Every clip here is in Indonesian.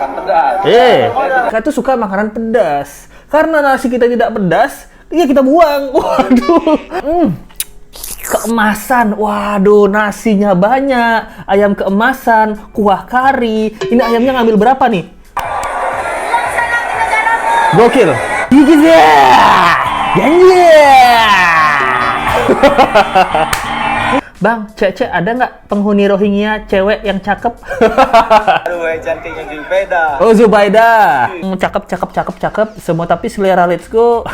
makan pedas. Kita tuh suka makanan pedas. Karena nasi kita tidak pedas, ya kita buang. Waduh. Keemasan, waduh, nasinya banyak, ayam keemasan, kuah kari. Ini ayamnya ngambil berapa nih? Gokil. Gigit ya. Janji. Bang, cek ada nggak penghuni Rohingya cewek yang cakep? Aduh, yang cantiknya Zubaida. Oh, Zubaida. Cakep. Semua tapi selera let's go.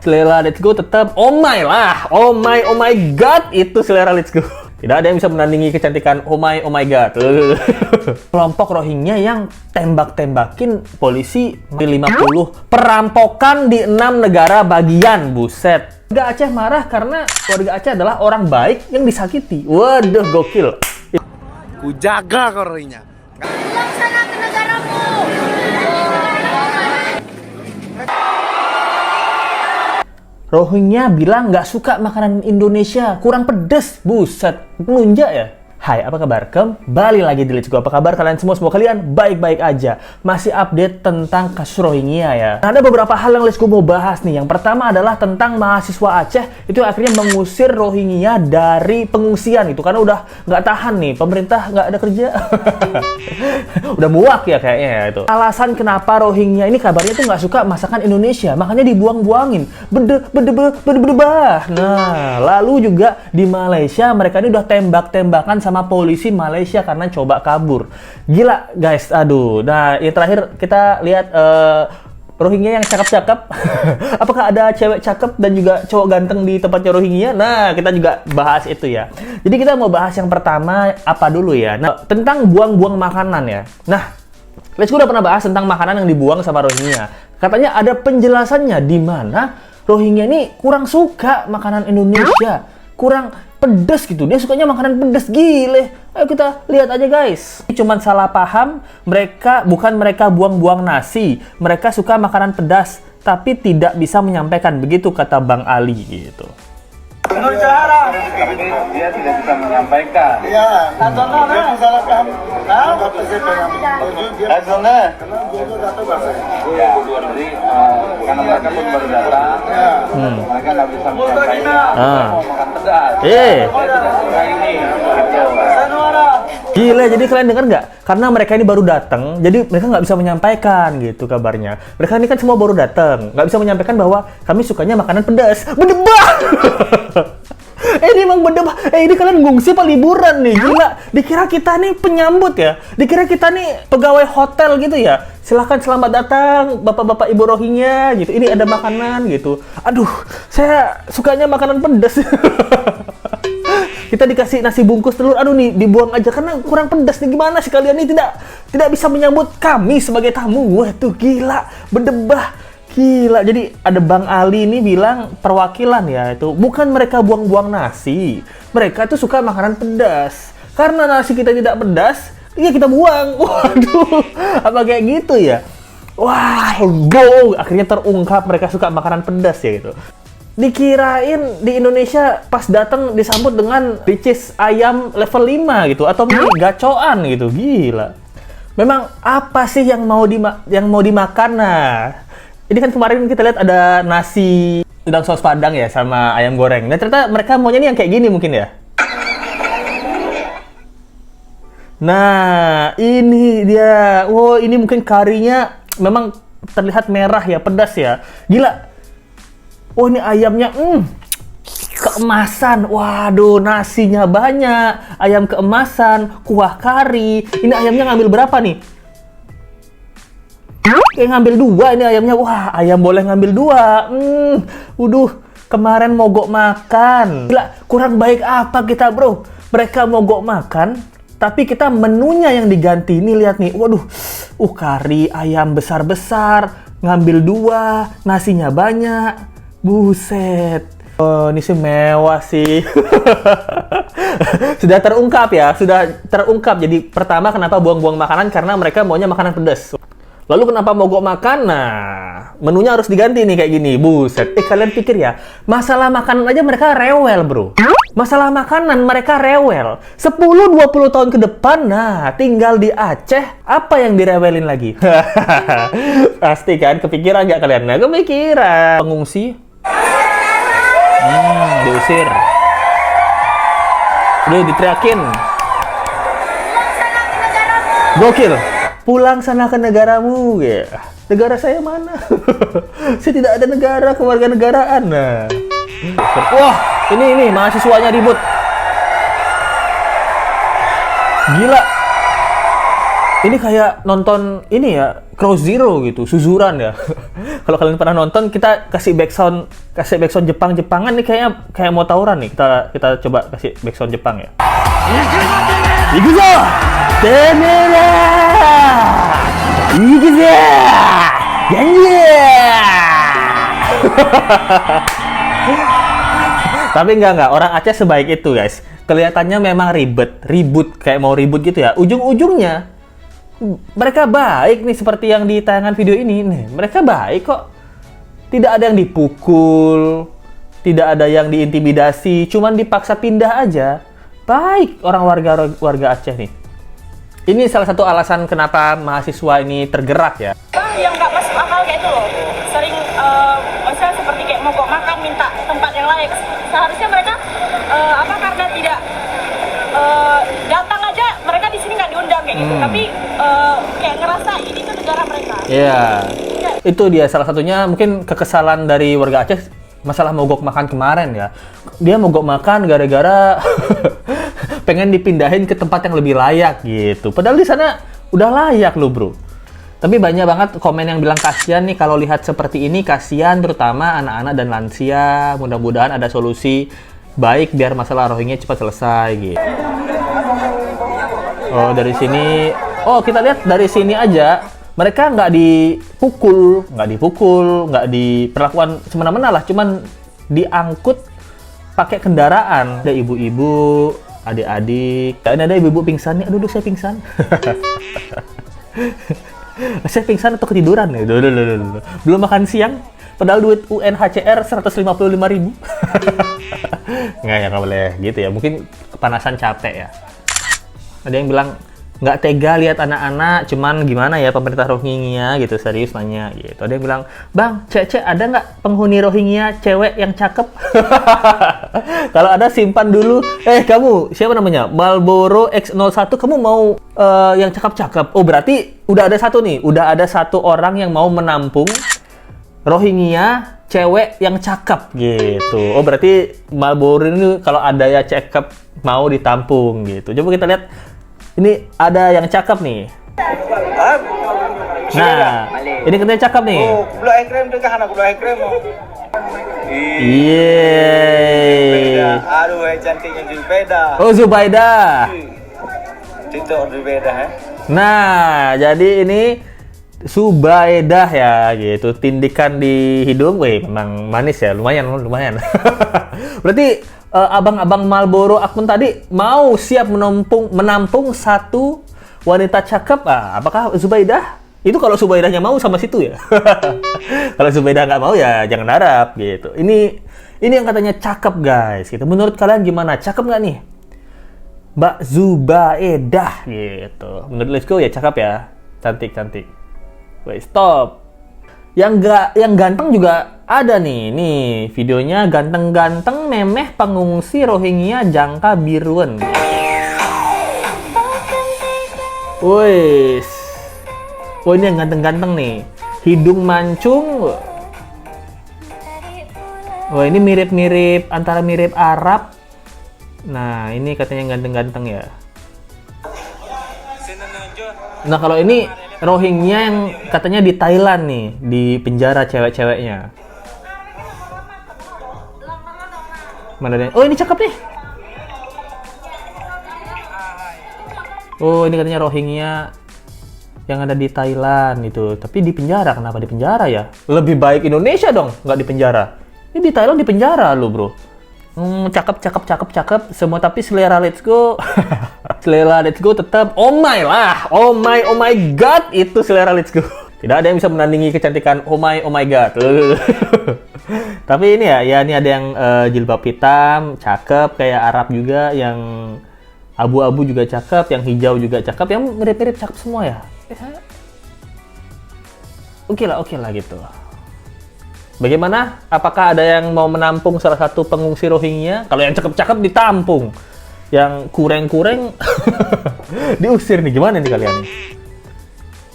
Selera let's go tetap oh my lah. Oh my god, itu selera let's go. Tidak ada yang bisa menandingi kecantikan oh my god. Kelompok Rohingya yang tembak-tembakin polisi 50. Perampokan di 6 negara bagian. Buset. Warga Aceh marah karena warga Aceh adalah orang baik yang disakiti. Waduh, gokil. Ku jaga Rohingya. Pulang sana ke negaramu. Rohingya bilang nggak suka makanan Indonesia, kurang pedes. Buset, melunjak ya? Hai, apa kabar? Kembali lagi di Let's Go. Apa kabar kalian semua? Semoga kalian baik-baik aja. Masih update tentang kasus Rohingya ya. Nah, ada beberapa hal yang Let's Go mau bahas nih. Yang pertama adalah tentang mahasiswa Aceh itu akhirnya mengusir Rohingya dari pengungsian itu karena udah nggak tahan nih. Pemerintah nggak ada kerja. Udah muak ya kayaknya ya itu. Alasan kenapa Rohingya ini kabarnya tuh nggak suka masakan Indonesia, makanya dibuang-buangin. Bedebah. Nah, lalu juga di Malaysia mereka ini udah tembak-tembakan sama polisi Malaysia karena coba kabur. Gila guys, aduh. Nah, yang terakhir kita lihat Rohingya yang cakep-cakep. Apakah ada cewek cakep dan juga cowok ganteng di tempatnya Rohingya? Nah, kita juga bahas itu ya. Jadi kita mau bahas yang pertama apa dulu ya? Nah, tentang buang-buang makanan ya. Nah, Let's Go udah pernah bahas tentang makanan yang dibuang sama Rohingya. Katanya ada penjelasannya di mana Rohingya ini kurang suka makanan Indonesia. Kurang pedas gitu, dia sukanya makanan pedas, gile. Ayo kita lihat aja guys. Cuman salah paham, bukan mereka buang-buang nasi, mereka suka makanan pedas, tapi tidak bisa menyampaikan, begitu kata Bang Ali gitu. Menurut cara, tapi dia tidak bisa menyampaikan. Iya, dia salah paham. Apa sih pengen dia? Hasilnya? Karena dia datang bahasa. Ya, jadi karena mereka pun baru datang, mereka nggak bisa menyampaikan. Mau makan pedas. Saya tidak suka ini. Gila, jadi kalian dengar nggak? Karena mereka ini baru datang, jadi mereka nggak bisa menyampaikan gitu kabarnya. Mereka ini kan semua baru datang, nggak bisa menyampaikan bahwa kami sukanya makanan pedas. Bedebah! Ini emang bedebah. Ini kalian ngungsi apa liburan nih? Gila, dikira kita nih penyambut ya? Dikira kita nih pegawai hotel gitu ya? Silahkan selamat datang bapak-bapak ibu Rohingya gitu. Ini ada makanan gitu. Aduh, saya sukanya makanan pedas. Kita dikasih nasi bungkus telur, aduh nih dibuang aja karena kurang pedas nih. Gimana sih kalian nih tidak bisa menyambut kami sebagai tamu? Wah tuh gila, berdebah, gila. Jadi ada Bang Ali ini bilang perwakilan ya itu bukan mereka buang-buang nasi, mereka tuh suka makanan pedas. Karena nasi kita tidak pedas, ya kita buang. Waduh, apa kayak gitu ya? Wah, go, akhirnya terungkap mereka suka makanan pedas ya gitu. Dikirain di Indonesia pas datang disambut dengan ricis ayam level 5 gitu atau mie gacoan gitu. Gila. Memang apa sih yang mau dimakan? Nah, ini kan kemarin kita lihat ada nasi udang saus padang ya sama ayam goreng. Nah, ternyata mereka maunya nih yang kayak gini mungkin ya. Nah, ini dia. Wow, ini mungkin karinya memang terlihat merah ya, pedas ya. Gila. Oh, ini ayamnya keemasan. Waduh, nasinya banyak, ayam keemasan, kuah kari. Ini ayamnya ngambil berapa nih? Kayak ngambil 2 ini ayamnya. Wah, ayam boleh ngambil 2. Kemarin mogok makan. Gila, kurang baik apa kita, bro? Mereka mogok makan, tapi kita menunya yang diganti. Nih, lihat nih. Waduh, kari ayam besar-besar, ngambil 2, nasinya banyak. Buset. Oh, ini sih mewah sih. Sudah terungkap ya, sudah terungkap. Jadi pertama kenapa buang-buang makanan, karena mereka maunya makanan pedas. Lalu kenapa mogok makan? Nah, menunya harus diganti nih kayak gini. Buset. Kalian pikir ya, masalah makanan aja mereka rewel, bro. Masalah makanan mereka rewel. 10-20 tahun ke depan, nah, tinggal di Aceh, apa yang direwelin lagi? Pasti kan, kepikiran nggak kalian? Nah, kepikiran. Pengungsi. Diusir. Udah diteriakin. Gokil. Pulang sana ke negaramu, ya. Negara saya mana? Saya tidak ada negara, kewarganegaraan. Nah. Wah, ini mahasiswanya ribut. Gila. Ini kayak nonton ini ya, Crow Zero gitu, suzuran ya. Kalau kalian pernah nonton, kita kasih backsound Jepang-Jepangan nih kayak mau tawuran nih. Kita coba kasih backsound Jepang ya. Ikuzo! Tenera! Ikuzo! Janji! Tapi enggak. Orang Aceh sebaik itu, guys. Kelihatannya memang ribut kayak mau ribut gitu ya. Ujung-ujungnya mereka baik nih, seperti yang di tayangan video ini nih. Mereka baik kok. Tidak ada yang dipukul, tidak ada yang diintimidasi, cuman dipaksa pindah aja. Baik orang warga Aceh nih. Ini salah satu alasan kenapa mahasiswa ini tergerak ya. Yang nggak masuk akal kayak itu loh. Sering misalnya seperti kayak mogok makan, minta tempat yang layak. Seharusnya mereka karena tidak datang aja, mereka di sini nggak diundang kayak gitu. Tapi kayak ngerasa ini tuh negara mereka. Iya. Itu dia salah satunya, mungkin kekesalan dari warga Aceh masalah mogok makan kemarin ya. Dia mogok makan gara-gara pengen dipindahin ke tempat yang lebih layak gitu. Padahal di sana udah layak loh, bro. Tapi banyak banget komen yang bilang kasihan nih kalau lihat seperti ini, kasihan terutama anak-anak dan lansia. Mudah-mudahan ada solusi baik biar masalah Rohingya cepat selesai gitu. Oh, dari sini. Oh, kita lihat dari sini aja. Mereka nggak dipukul, nggak diperlakukan semena-mena lah. Cuman diangkut pakai kendaraan. Ada ibu-ibu, adik-adik. Dan ada ibu-ibu pingsan nih. Aduh, saya pingsan. Saya pingsan atau ketiduran nih. Belum makan siang. Padahal duit UNHCR 155.000. Nggak boleh gitu ya. Mungkin kepanasan, capek ya. Ada yang bilang nggak tega lihat anak-anak, cuman gimana ya pemerintah Rohingya gitu, serius nanya gitu. Ada yang bilang, bang, cek ada nggak penghuni Rohingya cewek yang cakep? Kalau ada simpan dulu. Kamu siapa namanya? Marlboro X01, kamu mau yang cakep-cakep? Oh, berarti udah ada satu orang yang mau menampung Rohingya cewek yang cakep gitu. Oh, berarti Marlboro ini kalau ada ya cakep mau ditampung gitu. Coba kita lihat. Ini ada yang cakep nih. Nah, ini katanya cakep nih. Oh, Blue Ekrem tu kan anak Blue Ekrem. Iya. Aduh, cantiknya Zubeda. Oh, Zubaida. Titok Zubeda, Nah, jadi ini Subaidah ya gitu. Tindikan di hidung, memang manis ya, lumayan. Berarti abang-abang Marlboro akun tadi mau siap menampung satu wanita cakep. Apakah Zubaidah? Itu kalau Zubaidahnya mau sama situ ya. Kalau Zubaidah nggak mau ya jangan harap gitu. Ini yang katanya cakep, guys. Gitu. Menurut kalian gimana? Cakep nggak nih Mbak Zubaidah gitu? Menurut Let's Go ya cakep ya, cantik. Wait, stop. Yang ganteng juga ada nih. Nih, videonya ganteng-ganteng memeh pengungsi Rohingya jangka biruan. Wih. Oh, ini yang ganteng-ganteng nih. Hidung mancung. Wah, ini mirip-mirip, antara mirip Arab. Nah, ini katanya yang ganteng-ganteng ya. Nah, kalau ini Rohingya yang katanya di Thailand nih, di penjara cewek-ceweknya. Mana dia? Oh, ini cakep nih. Oh, ini katanya Rohingya yang ada di Thailand itu. Tapi di penjara, kenapa di penjara ya? Lebih baik Indonesia dong, nggak di penjara. Ini di Thailand di penjara lo, bro. Cakep. Semua tapi selera Let's Go. Selera Let's Go tetap oh my god, itu selera Let's Go. Tidak ada yang bisa menandingi kecantikan oh my god. Tapi ini ini ada yang jilbab hitam, cakep kayak Arab juga, yang abu-abu juga cakep, yang hijau juga cakep, yang mirip-mirip cakep semua ya. Oke lah gitu. Bagaimana? Apakah ada yang mau menampung salah satu pengungsi Rohingya? Kalau yang cakep-cakep ditampung, yang kureng-kureng diusir nih. Gimana nih kalian?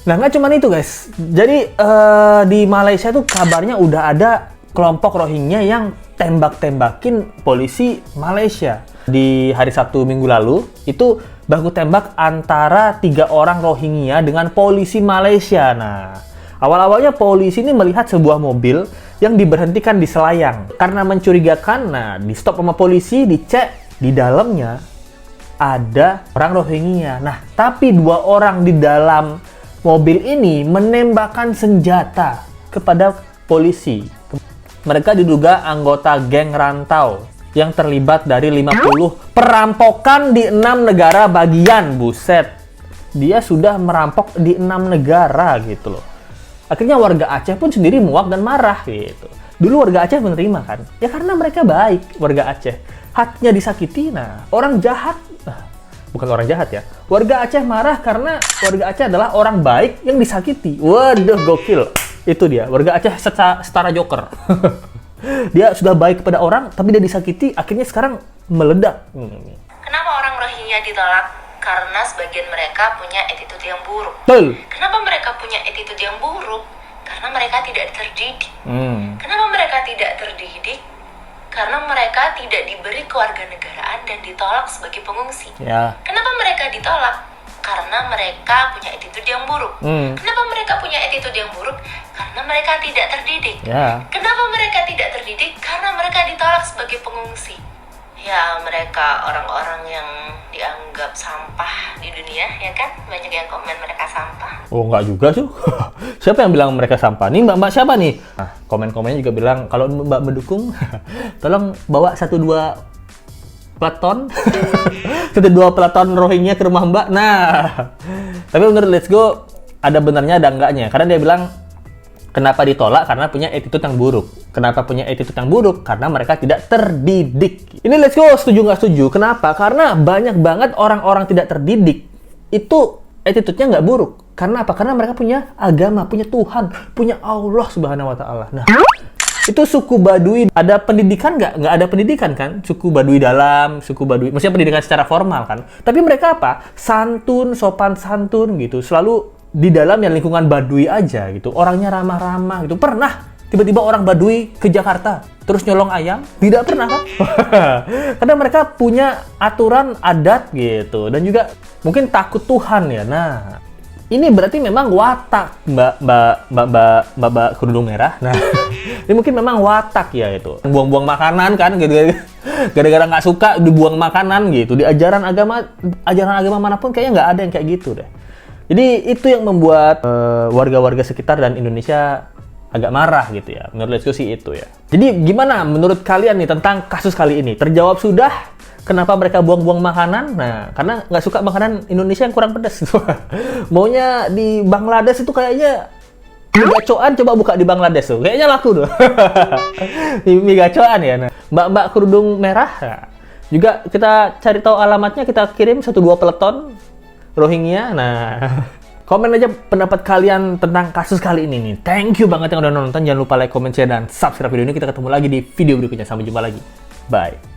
Nah, nggak cuma itu guys. Jadi di Malaysia tuh kabarnya udah ada kelompok Rohingya yang tembak-tembakin polisi Malaysia. Di hari Sabtu minggu lalu, itu baku tembak antara 3 orang Rohingya dengan polisi Malaysia. Nah, awal-awalnya polisi ini melihat sebuah mobil yang diberhentikan di Selayang. Karena mencurigakan, nah di stop sama polisi, dicek di dalamnya ada orang Rohingya. Nah, tapi 2 orang di dalam mobil ini menembakkan senjata kepada polisi. Mereka diduga anggota geng rantau yang terlibat dari 50 perampokan di 6 negara bagian. Buset, dia sudah merampok di 6 negara gitu loh. Akhirnya warga Aceh pun sendiri muak dan marah gitu. Dulu warga Aceh menerima kan, ya karena mereka baik, warga Aceh. Hatinya disakiti, nah orang jahat, bukan orang jahat ya. Warga Aceh marah karena warga Aceh adalah orang baik yang disakiti. Waduh, gokil. Itu dia, warga Aceh setara Joker. Dia sudah baik kepada orang, tapi dia disakiti, akhirnya sekarang meledak. Kenapa orang Rohingya ditolak? Karena sebagian mereka punya attitude yang buruk. Betul. Kenapa mereka punya attitude yang buruk? Karena mereka tidak terdidik. Kenapa mereka tidak terdidik? Karena mereka tidak diberi kewarganegaraan dan ditolak sebagai pengungsi. Ya. Kenapa mereka ditolak? Karena mereka punya attitude yang buruk. Kenapa mereka punya attitude yang buruk? Karena mereka tidak terdidik. Ya. Kenapa mereka tidak terdidik? Karena mereka ditolak sebagai pengungsi. Ya, mereka orang-orang yang dianggap sampah di dunia, ya kan? Banyak yang komen mereka sampah. Oh, enggak juga tuh. Siapa yang bilang mereka sampah? Nih mbak-mbak siapa nih? Nah, komen-komennya juga bilang, kalau mbak mendukung, tolong bawa 1-2 peleton. 1-2 peleton Rohingya ke rumah mbak. Nah, tapi menurut Let's Go, ada benarnya ada enggaknya. Karena dia bilang, kenapa ditolak? Karena punya attitude yang buruk. Kenapa punya attitude yang buruk? Karena mereka tidak terdidik. Ini Let's Go setuju nggak setuju? Kenapa? Karena banyak banget orang-orang tidak terdidik itu attitude-nya nggak buruk. Karena apa? Karena mereka punya agama, punya Tuhan, punya Allah Subhanahu Wa Taala. Nah, itu suku Baduy ada pendidikan nggak? Nggak ada pendidikan kan? Suku Baduy dalam, suku Baduy, maksudnya pendidikan secara formal kan? Tapi mereka apa? Santun, sopan santun gitu. Selalu di dalam yang lingkungan Baduy aja gitu. Orangnya ramah-ramah gitu. Pernah tiba-tiba orang Baduy ke Jakarta terus nyolong ayam? Tidak pernah kan? Karena mereka punya aturan adat gitu. Dan juga mungkin takut Tuhan ya. Nah, ini berarti memang watak mbak kerudung merah. Nah, ini mungkin memang watak ya itu. Buang-buang makanan kan gitu. Gara-gara nggak suka dibuang makanan gitu. Di ajaran agama manapun kayaknya nggak ada yang kayak gitu deh. Jadi itu yang membuat warga-warga sekitar dan Indonesia agak marah gitu ya. Menurut Let's Go sih itu ya. Jadi gimana menurut kalian nih tentang kasus kali ini? Terjawab sudah? Kenapa mereka buang-buang makanan? Nah, karena nggak suka makanan Indonesia yang kurang pedas. Maunya di Bangladesh itu kayaknya mie gacoan, coba buka di Bangladesh tuh. Kayaknya laku tuh. Mie gacoan ya. Nah, mbak-mbak kerudung merah. Nah, juga kita cari tahu alamatnya, kita kirim 1-2 peleton Rohingya. Nah, komen aja pendapat kalian tentang kasus kali ini nih. Thank you banget yang udah nonton. Jangan lupa like, comment, share, dan subscribe video ini. Kita ketemu lagi di video berikutnya. Sampai jumpa lagi. Bye.